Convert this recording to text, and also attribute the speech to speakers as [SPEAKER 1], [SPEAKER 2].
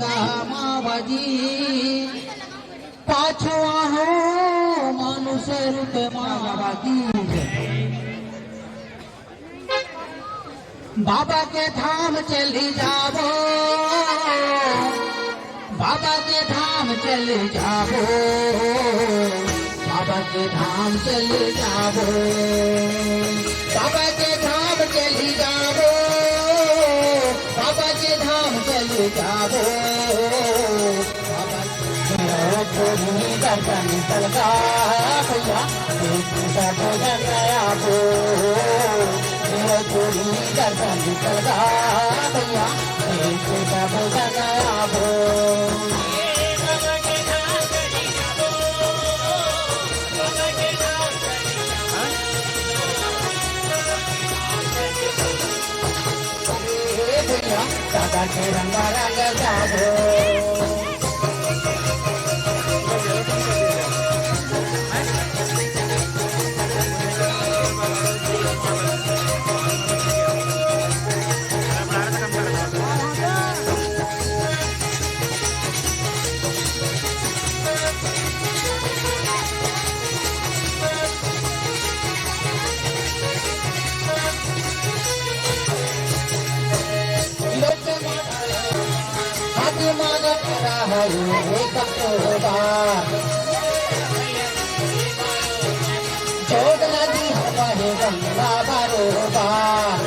[SPEAKER 1] का माबाजी पाछो आहो मानुष रूप माबाजी बाबा के धाम चली जावो बाबा के धाम चले जावो बाबा के धाम चले जावो बाबा के धाम चली जावो बाबा के धाम चले जावो दर्शन चलता भैया भोजन आपो चोरी दर्शन चलता भैया भोजन आपो दादा के रंगा रंग जाबो जोग नदी हमारे गंगा बरोबार